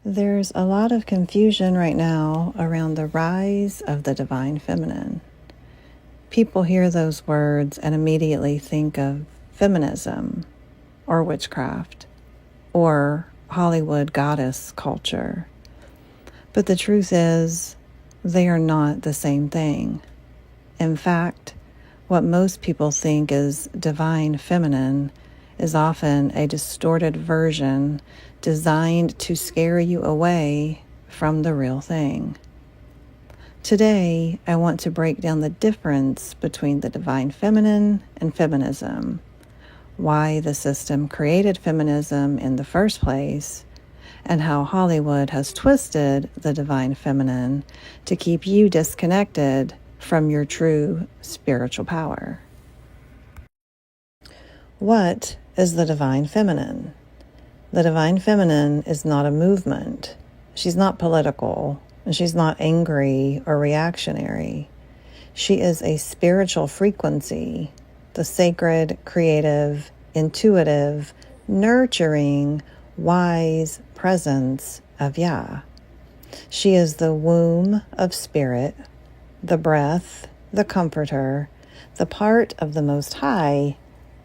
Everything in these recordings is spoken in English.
There's a lot of confusion right now around the rise of the divine feminine. People hear those words and immediately think of feminism or witchcraft or Hollywood goddess culture. But the truth is, they are not the same thing. In fact, what most people think is divine feminine is often a distorted version designed to scare you away from the real thing. Today, I want to break down the difference between the divine feminine and feminism, why the system created feminism in the first place, and how Hollywood has twisted the divine feminine to keep you disconnected from your true spiritual power. What is the divine feminine? The divine feminine is not a movement. She's not political, and she's not angry or reactionary. She is a spiritual frequency, the sacred, creative, intuitive, nurturing, wise presence of Yah. She is the womb of spirit, the breath, the comforter, the part of the Most High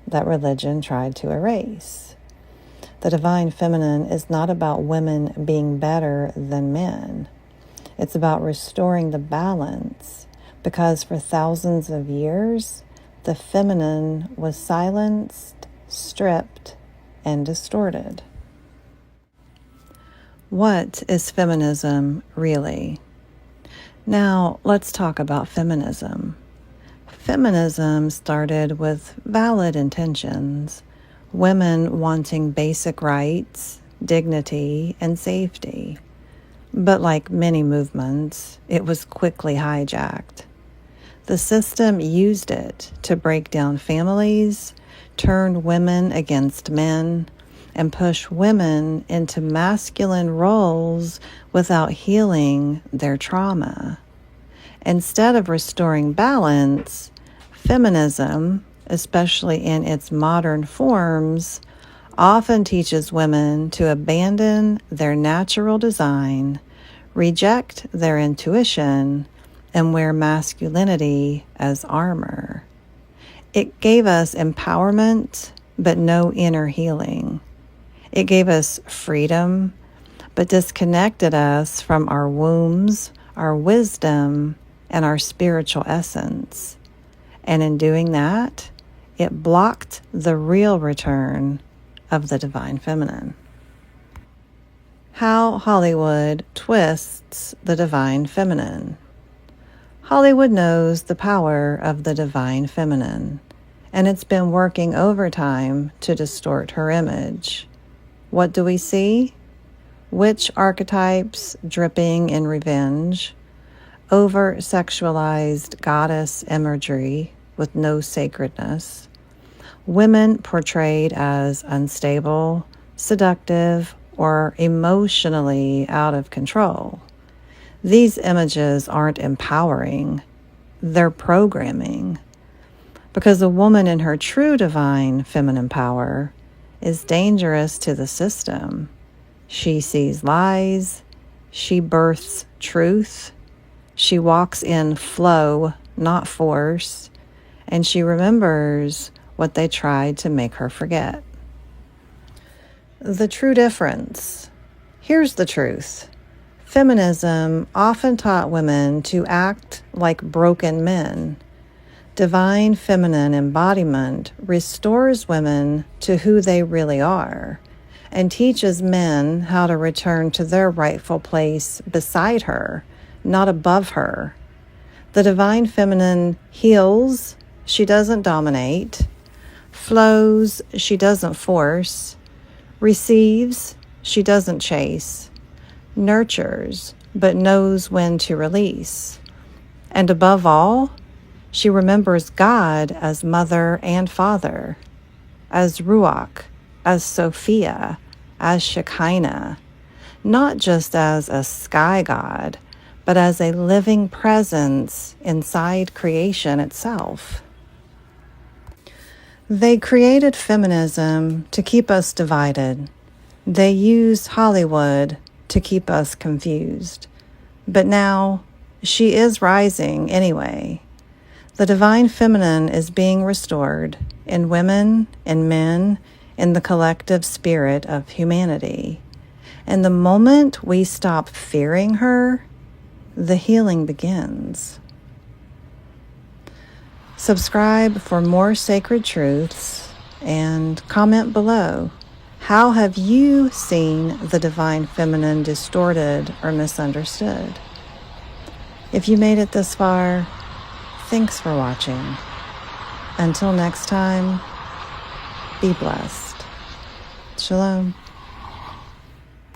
that religion tried to erase. The divine feminine is not about women being better than men. It's about restoring the balance, because for thousands of years, the feminine was silenced, stripped, and distorted. What is feminism really? Now, let's talk about feminism. Feminism started with valid intentions, women wanting basic rights, dignity, and safety. But like many movements, it was quickly hijacked. The system used it to break down families, turn women against men, and push women into masculine roles without healing their trauma. Instead of restoring balance, feminism, especially in its modern forms, often teaches women to abandon their natural design, reject their intuition, and wear masculinity as armor. It gave us empowerment, but no inner healing. It gave us freedom, but disconnected us from our wombs, our wisdom, and our spiritual essence. And in doing that, it blocked the real return of the divine feminine. How Hollywood twists the divine feminine. Hollywood knows the power of the divine feminine, and it's been working overtime to distort her image. What do we see? Witch archetypes dripping in revenge, over-sexualized goddess imagery with no sacredness, women portrayed as unstable, seductive, or emotionally out of control. These images aren't empowering, they're programming. Because a woman in her true divine feminine power is dangerous to the system. She sees lies, she births truth, she walks in flow, not force, and she remembers what they tried to make her forget. The true difference. Here's the truth. Feminism often taught women to act like broken men. Divine feminine embodiment restores women to who they really are and teaches men how to return to their rightful place beside her, not above her. The divine feminine heals, she doesn't dominate, flows, she doesn't force, receives, she doesn't chase, nurtures, but knows when to release. And above all, she remembers God as mother and father, as Ruach, as Sophia, as Shekinah, not just as a sky god, but as a living presence inside creation itself. They created feminism to keep us divided. They used Hollywood to keep us confused. But now she is rising anyway. The divine feminine is being restored in women and men, in the collective spirit of humanity. And the moment we stop fearing her, the healing begins. Subscribe for more sacred truths and comment below. How have you seen the divine feminine distorted or misunderstood? If you made it this far, thanks for watching. Until next time, be blessed. Shalom.